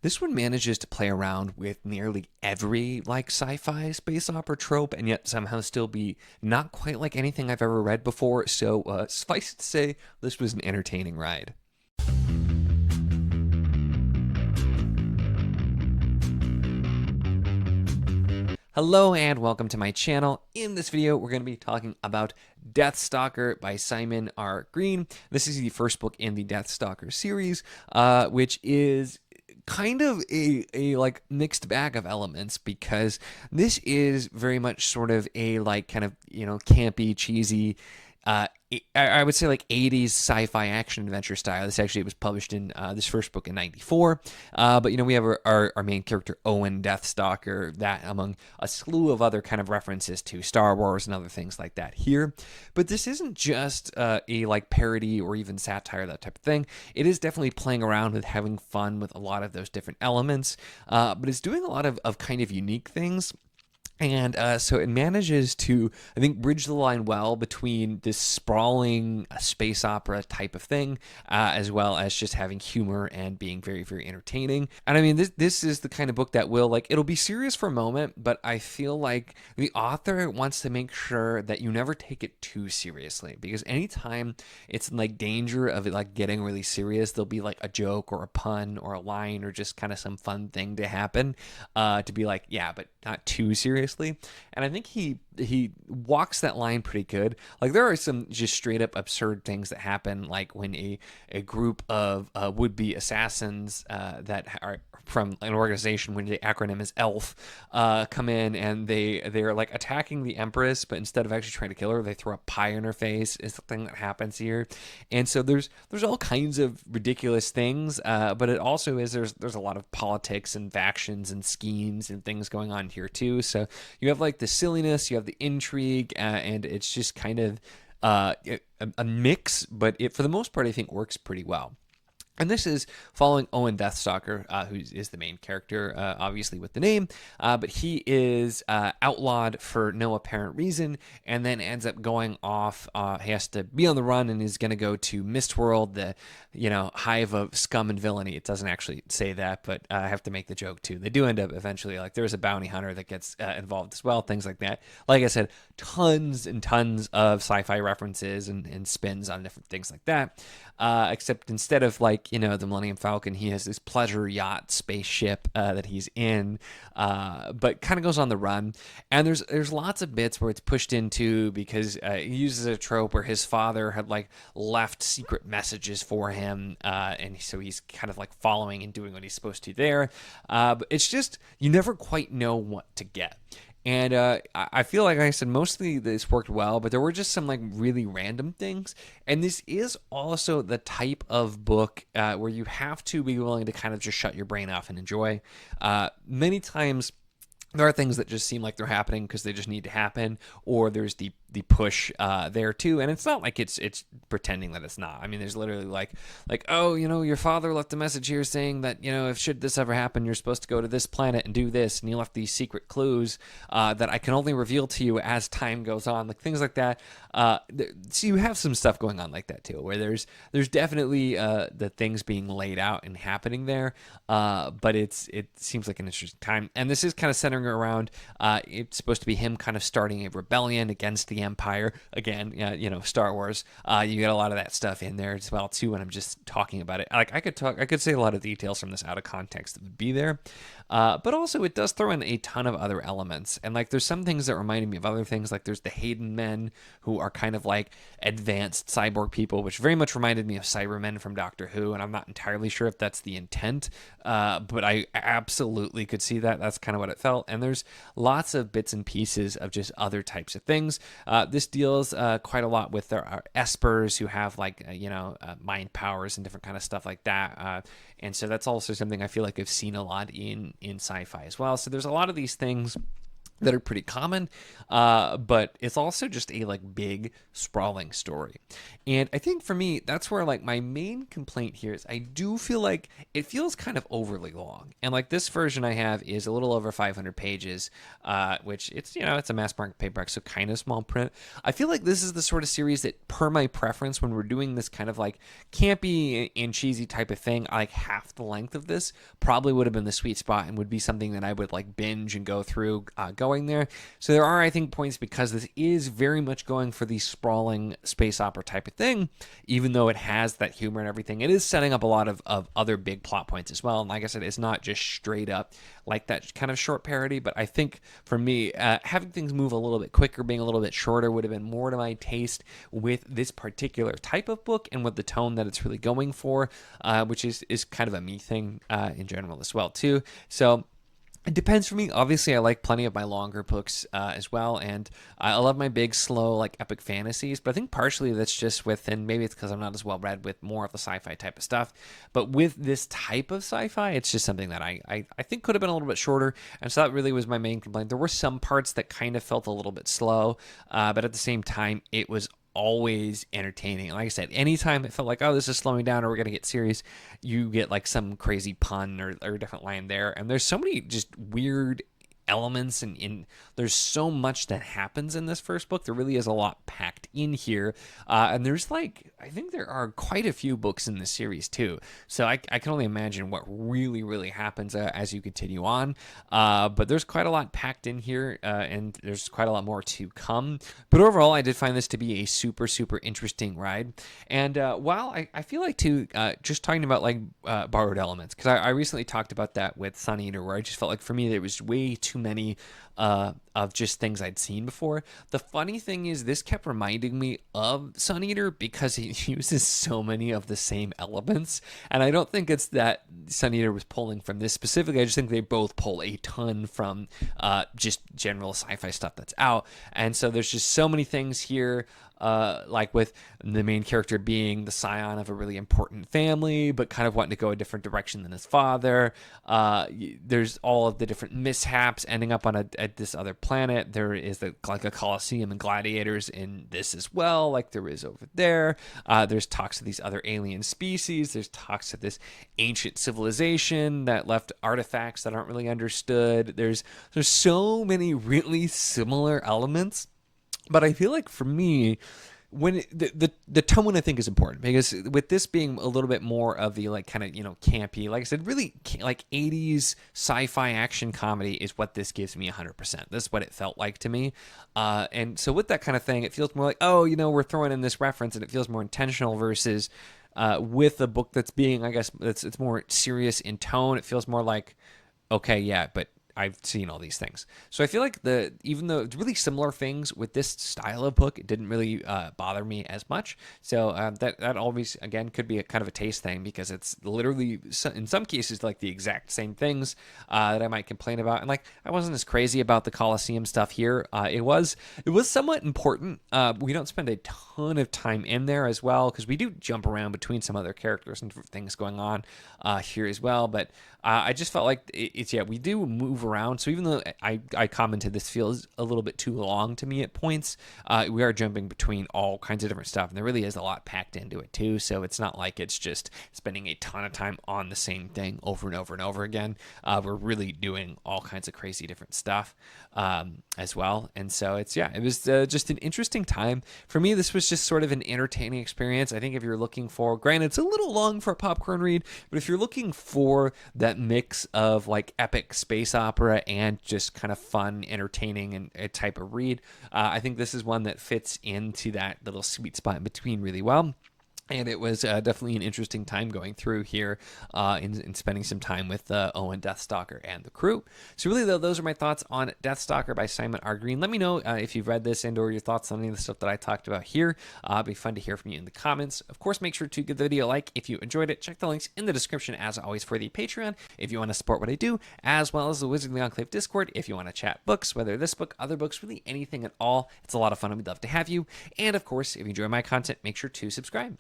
This one manages to play around with nearly every like sci-fi space opera trope, and yet somehow still be not quite like anything I've ever read before. So suffice it to say, this was an entertaining ride. Hello and welcome to my channel. In this video, we're going to be talking about Deathstalker by Simon R. Green. This is the first book in the Deathstalker series, which is kind of a like mixed bag of elements, because this is very much sort of a like kind of, campy, cheesy, I would say like 80s sci-fi action adventure style. This actually was published in this first book in 94. But, we have our main character, Owen Deathstalker, that among a slew of other kind of references to Star Wars and other things like that here. But this isn't just a like parody or even satire, that type of thing. It is definitely playing around with having fun with a lot of those different elements. But it's doing a lot of kind of unique things. And so it manages to, I think, bridge the line well between this sprawling space opera type of thing, as well as just having humor and being very, very entertaining. And I mean, this is the kind of book that will, like, it'll be serious for a moment, but I feel like the author wants to make sure that you never take it too seriously, because anytime it's in, like, danger of it, like, getting really serious, there'll be, like, a joke or a pun or a line or just kind of some fun thing to happen, to be like, yeah, but not too serious. And I think he walks that line pretty good. Like, there are some just straight up absurd things that happen, like when a group of would-be assassins that are from an organization when the acronym is ELF come in, and they're like attacking the Empress, but instead of actually trying to kill her, they throw a pie in her face. Is the thing that happens here. And so there's all kinds of ridiculous things, but it also is there's a lot of politics and factions and schemes and things going on here too. So you have like the silliness, you have the intrigue, and it's just kind of a mix, but it for the most part I think works pretty well. And this is following Owen Deathstalker, who is the main character, obviously with the name, but he is outlawed for no apparent reason, and then ends up going off. He has to be on the run, and he's going to go to Mistworld, the hive of scum and villainy. It doesn't actually say that, but I have to make the joke too. They do end up eventually, like, there's a bounty hunter that gets involved as well, things like that. Like I said, tons and tons of sci-fi references and spins on different things like that. Except instead of like the Millennium Falcon, he has this pleasure yacht spaceship that he's in, but kind of goes on the run. And there's lots of bits where it's pushed into, because he uses a trope where his father had like left secret messages for him, and so he's kind of like following and doing what he's supposed to there. But it's just, you never quite know what to get. And I feel like I said, mostly this worked well, but there were just some like really random things. And this is also the type of book where you have to be willing to kind of just shut your brain off and enjoy. Many times there are things that just seem like they're happening because they just need to happen, or there's the push there too, and it's not like it's pretending that it's not. I mean, there's literally like oh, your father left a message here saying that if should this ever happen, you're supposed to go to this planet and do this, and he left these secret clues that I can only reveal to you as time goes on, like things like that. So you have some stuff going on like that too, where there's definitely the things being laid out and happening there, but it seems like an interesting time. And this is kind of centering around it's supposed to be him kind of starting a rebellion against the Empire again. Star Wars, you get a lot of that stuff in there as well too when I'm just talking about it. Like I could say a lot of details from this out of context that would be there, but also it does throw in a ton of other elements, and like there's some things that reminded me of other things. Like there's the Hayden men, who are kind of like advanced cyborg people, which very much reminded me of Cybermen from Doctor Who, and I'm not entirely sure if that's the intent, but I absolutely could see that. That's kind of what it felt. And there's lots of bits and pieces of just other types of things. This deals quite a lot with our espers, who have like mind powers and different kind of stuff like that, and so that's also something I feel like I've seen a lot in sci-fi as well. So there's a lot of these things that are pretty common, but it's also just a like big sprawling story. And I think for me, that's where like my main complaint here is I do feel like it feels kind of overly long. And like this version I have is a little over 500 pages, which it's, you know, it's a mass market paperback, so kind of small print. I feel like this is the sort of series that, per my preference, when we're doing this kind of like campy and cheesy type of thing, like half the length of this probably would have been the sweet spot and would be something that I would like binge and go through going there. So there are, I think, points, because this is very much going for the sprawling space opera type of thing, even though it has that humor and everything. It is setting up a lot of other big plot points as well. And like I said, it's not just straight up like that kind of short parody. But I think for me, having things move a little bit quicker, being a little bit shorter, would have been more to my taste with this particular type of book and with the tone that it's really going for, which is kind of a me thing in general as well too. So it depends for me. Obviously, I like plenty of my longer books as well, and I love my big, slow, like epic fantasies. But I think partially that's just with, and maybe it's because I'm not as well read with more of the sci-fi type of stuff. But with this type of sci-fi, it's just something that I think could have been a little bit shorter, and so that really was my main complaint. There were some parts that kind of felt a little bit slow, but at the same time, it was always entertaining. Like I said, anytime it felt like, oh, this is slowing down or we're gonna get serious, you get like some crazy pun or a different line there. And there's so many just weird elements, and there's so much that happens in this first book. There really is a lot packed in here, and there's like, I think there are quite a few books in this series too, so I can only imagine what really happens as you continue on, but there's quite a lot packed in here, and there's quite a lot more to come. But overall, I did find this to be a super interesting ride. And while I feel like too, just talking about like borrowed elements, because I recently talked about that with Sun Eater, where I just felt like for me there was way too many of just things I'd seen before. The funny thing is, this kept reminding me of Sun Eater because he uses so many of the same elements, and I don't think it's that Sun Eater was pulling from this specifically. I just think they both pull a ton from just general sci-fi stuff that's out, and so there's just so many things here. Like with the main character being the scion of a really important family, but kind of wanting to go a different direction than his father. There's all of the different mishaps ending up on this other planet. There is like a coliseum and gladiators in this as well, like there is over there. There's talks of these other alien species. There's talks of this ancient civilization that left artifacts that aren't really understood. There's so many really similar elements. But I feel like for me, when the tone I think is important, because with this being a little bit more of the like kind of, you know, campy, like I said, really like 80s sci-fi action comedy is what this gives me 100%. This is what it felt like to me. And so with that kind of thing, it feels more like, oh, you know, we're throwing in this reference, and it feels more intentional versus with a book that's being, I guess, it's more serious in tone. It feels more like, okay, yeah, but I've seen all these things. So I feel like even though it's really similar things with this style of book, it didn't really bother me as much. So that always, again, could be a kind of a taste thing, because it's literally, in some cases, like the exact same things that I might complain about. And like, I wasn't as crazy about the Colosseum stuff here. It was somewhat important. We don't spend a ton of time in there as well, because we do jump around between some other characters and things going on here as well. But I just felt like we do move around. So even though I commented this feels a little bit too long to me at points, we are jumping between all kinds of different stuff, and there really is a lot packed into it too. So it's not like it's just spending a ton of time on the same thing over and over and over again. We're really doing all kinds of crazy different stuff as well. And so it was just an interesting time. For me, this was just sort of an entertaining experience. I think if you're looking for, granted, it's a little long for a popcorn read, but if you're looking for that mix of like epic space opera and just kind of fun, entertaining, and a type of read, I think this is one that fits into that little sweet spot in between really well. And it was definitely an interesting time going through here and spending some time with Owen, Deathstalker, and the crew. So really, though, those are my thoughts on Deathstalker by Simon R. Green. Let me know if you've read this and/or your thoughts on any of the stuff that I talked about here. It'd be fun to hear from you in the comments. Of course, make sure to give the video a like if you enjoyed it. Check the links in the description, as always, for the Patreon if you want to support what I do, as well as the Wizarding Enclave Discord if you want to chat books, whether this book, other books, really anything at all. It's a lot of fun, and we'd love to have you. And of course, if you enjoy my content, make sure to subscribe.